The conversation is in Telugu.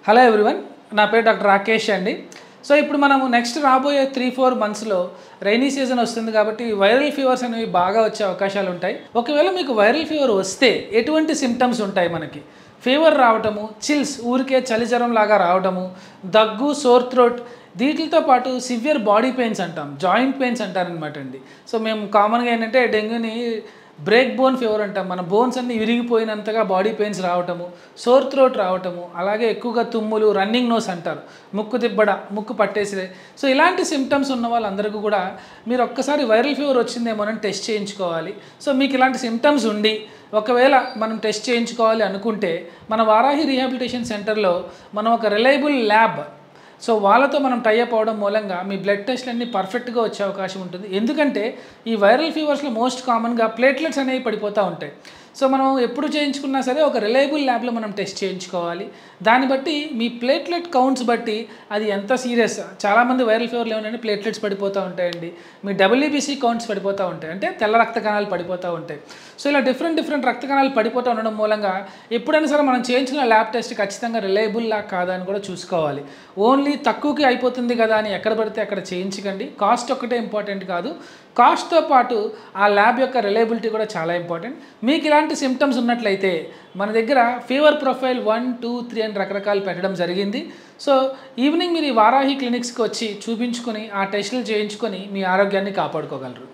హలో ఎవ్రీవన్, నా పేరు డాక్టర్ రాకేష్ అండి. సో ఇప్పుడు మనము నెక్స్ట్ రాబోయే 3-4 మంత్స్లో రైనీ సీజన్ వస్తుంది కాబట్టి వైరల్ ఫీవర్స్ అనేవి బాగా వచ్చే అవకాశాలు ఉంటాయి. ఒకవేళ మీకు వైరల్ ఫీవర్ వస్తే ఎటువంటి సిమ్టమ్స్ ఉంటాయి? మనకి ఫీవర్ రావటము, చిల్స్ ఊరికే చలి జ్వరం లాగా రావటము, దగ్గు, సోర్ థ్రోట్, వీటితో పాటు సివియర్ బాడీ పెయిన్స్ అంటాం, జాయింట్ పెయిన్స్ అంటారనమాట అండి. సో మేము కామన్గా ఏంటంటే డెంగ్యూని బ్రేక్ బోన్ ఫీవర్ అంటాం. మన బోన్స్ అన్నీ విరిగిపోయినంతగా బాడీ పెయిన్స్ రావటము, సోర్ థ్రోట్ రావటము, అలాగే ఎక్కువగా తుమ్ములు, రన్నింగ్ నోస్ అంటారు, ముక్కు తిబ్బడ, ముక్కు పట్టేసిరే. సో ఇలాంటి సిమ్టమ్స్ ఉన్న వాళ్ళందరికీ కూడా మీరు ఒక్కసారి వైరల్ ఫీవర్ వచ్చిందేమోనని టెస్ట్ చేయించుకోవాలి. సో మీకు ఇలాంటి సిమ్టమ్స్ ఉండి ఒకవేళ మనం టెస్ట్ చేయించుకోవాలి అనుకుంటే మన వారాహి రీహాబిలిటేషన్ సెంటర్లో మనం ఒక రిలయబుల్ ల్యాబ్, సో వాళ్ళతో మనం టైఅప్ అవడం మూలంగా మీ బ్లడ్ టెస్ట్లన్నీ పర్ఫెక్ట్గా వచ్చే అవకాశం ఉంటుంది. ఎందుకంటే ఈ వైరల్ ఫీవర్స్లో మోస్ట్ కామన్గా ప్లేట్లెట్స్ అనేవి పడిపోతూ ఉంటాయి. సో మనం ఎప్పుడు చేయించుకున్నా సరే ఒక రిలయబుల్ ల్యాబ్లో మనం టెస్ట్ చేయించుకోవాలి. దాన్ని బట్టి మీ ప్లేట్లెట్ కౌంట్స్ బట్టి అది ఎంత సీరియస్. చాలామంది వైరల్ ఫీవర్లు ఏమైనా ప్లేట్లెట్స్ పడిపోతూ ఉంటాయండి, మీ WBC కౌంట్స్ పడిపోతూ ఉంటాయి, అంటే తెల్ల రక్త కణాలు పడిపోతూ ఉంటాయి. సో ఇలా డిఫరెంట్ రక్త కణాలు పడిపోతూ ఉండడం మూలంగా ఎప్పుడైనా సరే మనం చేయించుకున్న ల్యాబ్ టెస్ట్ ఖచ్చితంగా రిలయబుల్ లా కాదా అని కూడా చూసుకోవాలి. ఓన్లీ తక్కువకి అయిపోతుంది కదా అని ఎక్కడ పడితే అక్కడ చేయించకండి. కాస్ట్ ఒక్కటే ఇంపార్టెంట్ కాదు, కాస్ట్తో పాటు ఆ ల్యాబ్ యొక్క రిలయబిలిటీ కూడా చాలా ఇంపార్టెంట్. మీకు ఇలాంటి సిమ్టమ్స్ ఉన్నట్లయితే మన దగ్గర ఫీవర్ ప్రొఫైల్ 1, 2, 3 అని రకరకాలు పెట్టడం జరిగింది. సో ఈవినింగ్ మీరు ఈ వారాహి క్లినిక్స్కి వచ్చి చూపించుకొని ఆ టెస్టులు చేయించుకొని మీ ఆరోగ్యాన్ని కాపాడుకోగలరు.